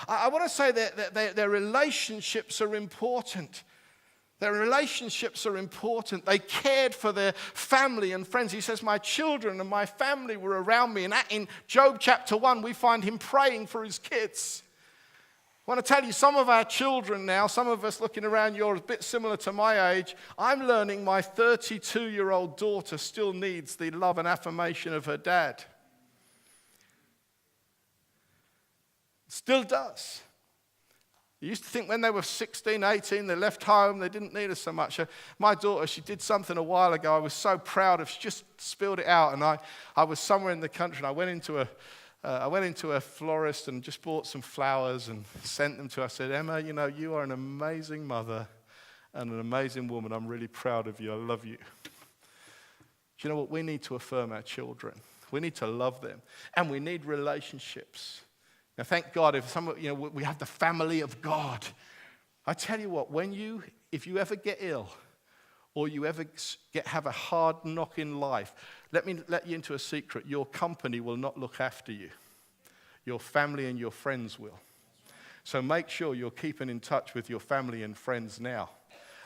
I want to say that their relationships are important. Their relationships are important. They cared for their family and friends. He says, my children and my family were around me. And in Job chapter 1, we find him praying for his kids. I want to tell you, some of our children now, some of us looking around, you're a bit similar to my age. I'm learning my 32-year-old daughter still needs the love and affirmation of her dad. Still does. You used to think when they were 16, 18, they left home, they didn't need us so much. My daughter, she did something a while ago I was so proud of. She just spilled it out, and I was somewhere in the country, and I went into a florist and just bought some flowers and sent them to her. I said, Emma, you are an amazing mother and an amazing woman. I'm really proud of you. I love you. Do you know what? We need to affirm our children. We need to love them, and we need relationships. Now, thank God, we have the family of God. I tell you what, if you ever get ill or you ever have a hard knock in life, let me let you into a secret. Your company will not look after you. Your family and your friends will. So make sure you're keeping in touch with your family and friends now.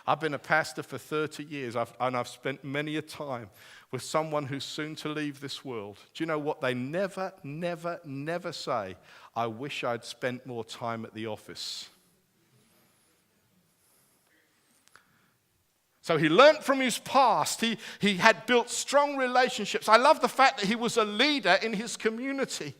I've been a pastor for 30 years, and I've spent many a time with someone who's soon to leave this world. Do you know what? They never, never, never say, I wish I'd spent more time at the office. So he learned from his past. He had built strong relationships. I love the fact that he was a leader in his community.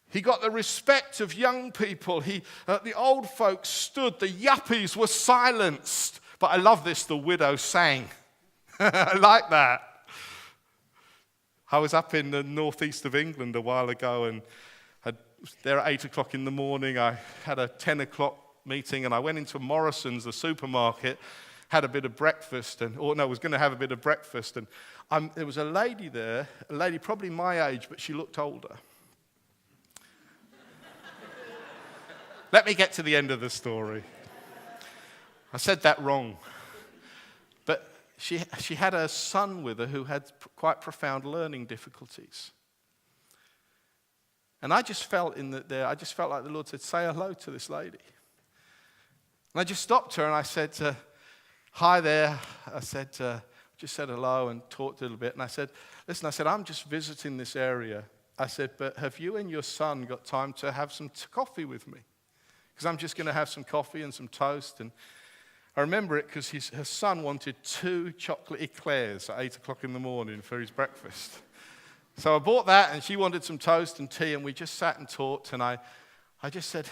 He got the respect of young people. The old folks stood. The yuppies were silenced. But I love this, the widow sang. I like that. I was up in the northeast of England a while ago, and there at 8 o'clock in the morning. I had a 10 o'clock meeting, and I went into Morrison's, the supermarket, had a bit of breakfast, was going to have a bit of breakfast. And there was a lady there, a lady probably my age, but she looked older. Let me get to the end of the story. I said that wrong. But she had a son with her who had quite profound learning difficulties. And I just felt like the Lord said, say hello to this lady. And I just stopped her and I said, hi there. I said, just said hello and talked a little bit. And I said, listen, I'm just visiting this area. I said, but have you and your son got time to have some coffee with me? Because I'm just going to have some coffee and some toast. And I remember it because her son wanted 2 chocolate eclairs at 8 o'clock in the morning for his breakfast. So I bought that, and she wanted some toast and tea, and we just sat and talked. And I just said,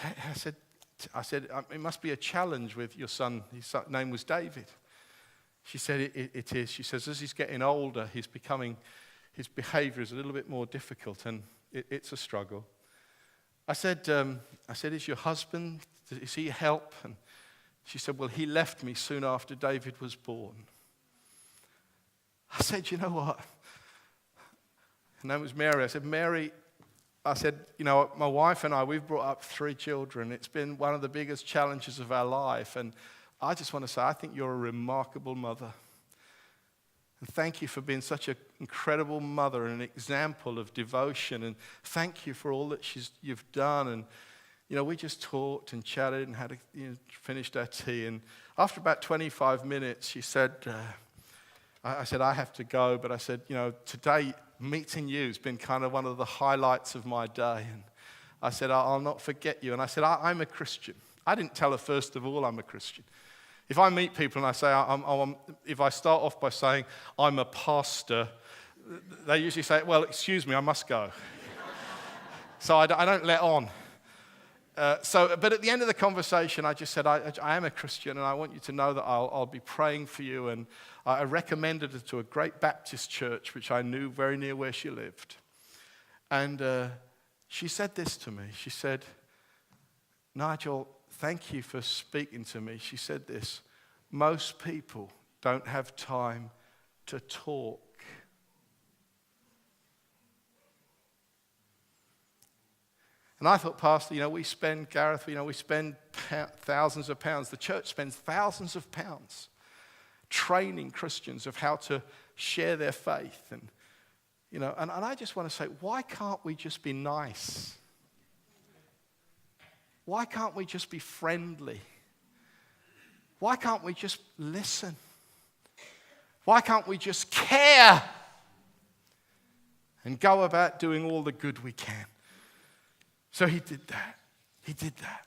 I said, it must be a challenge with your son. His name was David. She said, it is. She says, as he's getting older, his behavior is a little bit more difficult, and it's a struggle. I said, is your husband, is he help? And she said, well, he left me soon after David was born. I said, you know what? Her name was Mary. I said, Mary, my wife and I, we've brought up 3 children. It's been one of the biggest challenges of our life. And I just want to say, I think you're a remarkable mother. And thank you for being such an incredible mother and an example of devotion. And thank you for all that you've done. And, we just talked and chatted and finished our tea. And after about 25 minutes, she said, I said, I have to go. But I said, today meeting you has been kind of one of the highlights of my day. And I said, I'll not forget you. And I said, I'm a Christian. I didn't tell her, first of all, I'm a Christian. If I meet people and I say, if I start off by saying, I'm a pastor, they usually say, well, excuse me, I must go. So I don't let on. But at the end of the conversation, I just said, I am a Christian, and I want you to know that I'll be praying for you. And I recommended her to a great Baptist church, which I knew very near where she lived. And she said this to me. She said, Nigel, thank you for speaking to me. She said this, most people don't have time to talk. And I thought, Pastor, we spend thousands of pounds. The church spends thousands of pounds training Christians of how to share their faith. And I just want to say, why can't we just be nice? why can't we just be friendly? Why can't we just listen? Why can't we just care and go about doing all the good we can? So he did that. He did that.